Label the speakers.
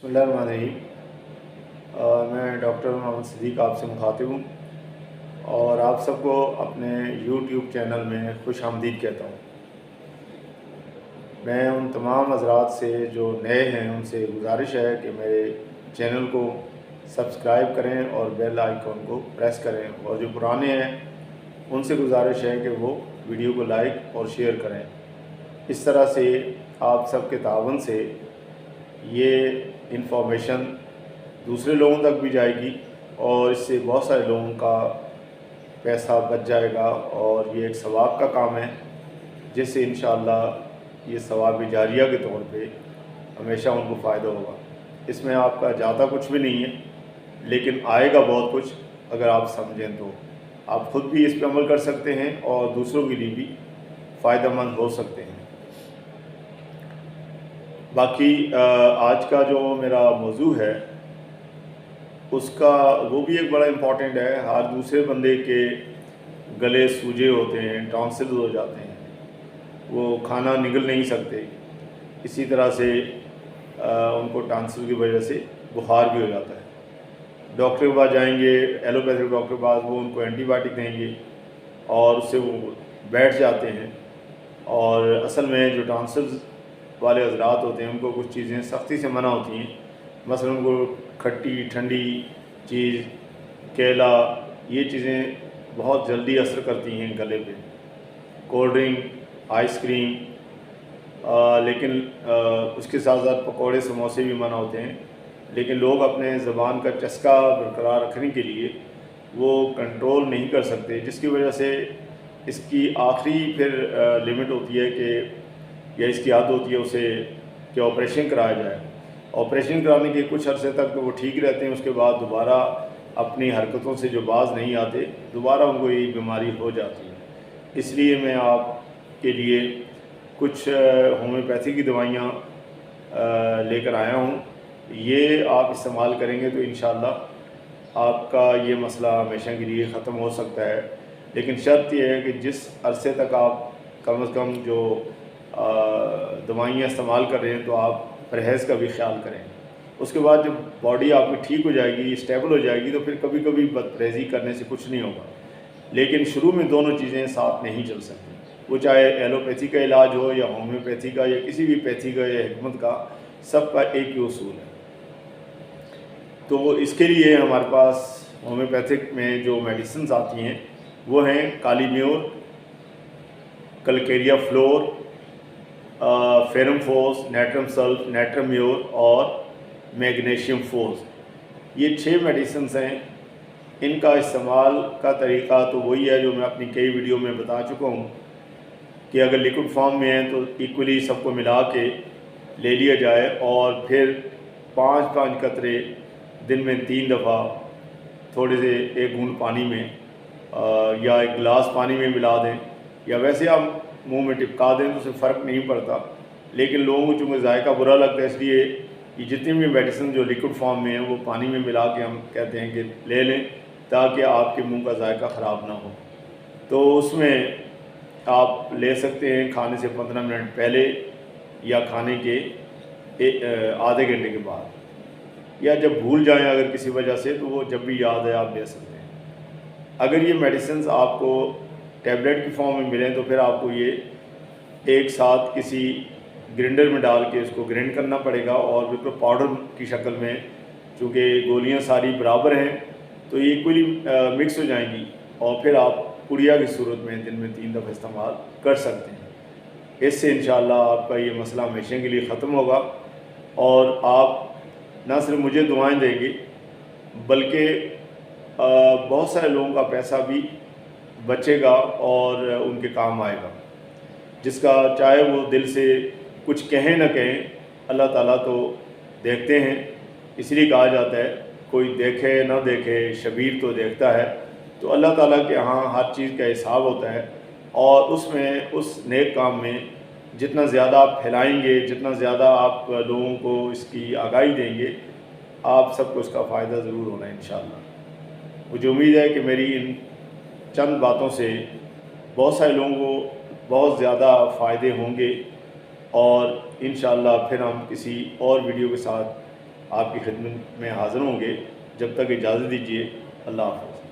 Speaker 1: बिस्मिल्लाहिर्रहमानिर्रहीम। मैं डॉक्टर मोहम्मद सिद्दीक आपसे मुखातिब हूँ और आप सबको अपने यूट्यूब चैनल में खुश आमदीद कहता हूँ। मैं उन तमाम हज़रात से जो नए हैं उनसे गुजारिश है कि मेरे चैनल को सब्सक्राइब करें और बेल आइकॉन को प्रेस करें, और जो पुराने हैं उनसे गुजारिश है कि वो वीडियो को लाइक और शेयर करें। इस तरह से आप सबके तावन से ये इन्फॉर्मेशन दूसरे लोगों तक भी जाएगी और इससे बहुत सारे लोगों का पैसा बच जाएगा, और ये एक सवाब का काम है जिससे इंशाअल्लाह ये सवाब जारिया के तौर पे हमेशा उनको फ़ायदा होगा। इसमें आपका ज़्यादा कुछ भी नहीं है, लेकिन आएगा बहुत कुछ अगर आप समझें तो। आप ख़ुद भी इस पर अमल कर सकते हैं और दूसरों के लिए भी फ़ायदेमंद हो सकते हैं। बाकी आज का जो मेरा मौजू है उसका वो भी एक बड़ा इम्पॉर्टेंट है। हर दूसरे बंदे के गले सूजे होते हैं, टॉन्सिल्स हो जाते हैं, वो खाना निगल नहीं सकते। इसी तरह से उनको टॉन्सिल की वजह से बुखार भी हो जाता है। डॉक्टर के पास जाएंगे, एलोपैथिक डॉक्टर के पास, वो उनको एंटीबायोटिक देंगे और उससे वो बैठ जाते हैं। और असल में जो टॉन्सिल्स वाले हज़रात होते हैं उनको कुछ चीज़ें सख्ती से मना होती हैं। मसलन उनको खट्टी ठंडी चीज़, केला, ये चीज़ें बहुत जल्दी असर करती हैं गले पे। कोल्ड ड्रिंक, आइसक्रीम, लेकिन उसके साथ साथ पकोड़े समोसे भी मना होते हैं। लेकिन लोग अपने ज़बान का चस्का बरकरार रखने के लिए वो कंट्रोल नहीं कर सकते, जिसकी वजह से इसकी आखिरी फिर लिमिट होती है कि या इसकी आदत होती है उसे कि ऑपरेशन कराया जाए। ऑपरेशन कराने के कुछ अरसे तक तो वो ठीक रहते हैं, उसके बाद दोबारा अपनी हरकतों से जो बाज नहीं आते, दोबारा उनको ये बीमारी हो जाती है। इसलिए मैं आपके लिए कुछ होम्योपैथी की दवाइयाँ लेकर आया हूँ। ये आप इस्तेमाल करेंगे तो इंशाअल्लाह आपका ये मसला हमेशा के लिए ख़त्म हो सकता है। लेकिन शर्त यह है कि जिस अरसे तक आप कम से कम जो दवाइयाँ इस्तेमाल कर रहे हैं तो आप परहेज़ का भी ख्याल करें। उसके बाद जब बॉडी आपकी ठीक हो जाएगी, स्टेबल हो जाएगी, तो फिर कभी कभी बदपरहेज़ी करने से कुछ नहीं होगा। लेकिन शुरू में दोनों चीज़ें साथ नहीं चल सकती, वो चाहे एलोपैथी का इलाज हो या होम्योपैथी का या किसी भी पैथी का या हिकमत का, सबका एक ही उसूल है। तो इसके लिए हमारे पास होम्योपैथिक में जो मेडिसिन आती हैं वो हैं काली म्योर, कलकेरिया फ्लोर, फेरम फोस, नेट्रम सल्फ, नेट्रम म्योर और मैग्नीशियम फोस। ये 6 मेडिसिन हैं। इनका इस्तेमाल का तरीक़ा तो वही है जो मैं अपनी कई वीडियो में बता चुका हूँ कि अगर लिक्विड फॉर्म में है तो इक्वली सबको मिला के ले लिया जाए और फिर 5-5 कतरे दिन में 3 दफ़ा थोड़े से 1 घूंट पानी में या 1 गिलास पानी में मिला दें, या वैसे आप मुंह में टिपका दें तो उससे फ़र्क नहीं पड़ता। लेकिन लोगों को चूँकि जायका बुरा लगता है, इसलिए ये जितनी भी मेडिसिन जो लिक्विड फॉर्म में है वो पानी में मिला के हम कहते हैं कि ले लें, ताकि आपके मुंह का जायका ख़राब ना हो। तो उसमें आप ले सकते हैं खाने से 15 मिनट पहले या खाने के आधे घंटे के बाद, या जब भूल जाएं अगर किसी वजह से, तो वो जब भी याद है आप ले सकते हैं। अगर ये मेडिसिन आपको टैबलेट की फॉर्म में मिलें तो फिर आपको ये एक साथ किसी ग्राइंडर में डाल के इसको ग्राइंड करना पड़ेगा, और बिल्कुल पाउडर की शक्ल में, चूँकि गोलियां सारी बराबर हैं तो ये इक्वली मिक्स हो जाएंगी, और फिर आप पुड़िया की सूरत में दिन में 3 दफ़ा इस्तेमाल कर सकते हैं। इससे इंशाअल्लाह आपका ये मसला हमेशा के लिए ख़त्म होगा, और आप ना सिर्फ मुझे दुआएं देंगे बल्कि बहुत सारे लोगों का पैसा भी बचेगा और उनके काम आएगा। जिसका चाहे वो दिल से कुछ कहें न कहें, अल्लाह ताला तो देखते हैं। इसलिए कहा जाता है कोई देखे न देखे शबीर तो देखता है। तो अल्लाह ताला के यहाँ हर चीज़ का हिसाब होता है, और उसमें उस नेक काम में जितना ज़्यादा आप फैलाएंगे, जितना ज़्यादा आप लोगों को इसकी आगाही देंगे, आप सबको इसका फ़ायदा ज़रूर होना है इंशाअल्लाह। मुझे उम्मीद है कि मेरी इन चंद बातों से बहुत सारे लोगों को बहुत ज़्यादा फ़ायदे होंगे, और इंशाअल्लाह फिर हम किसी और वीडियो के साथ آپ کی خدمت میں حاضر ہوں گے. جب تک اجازت دیجیے. اللہ حافظ.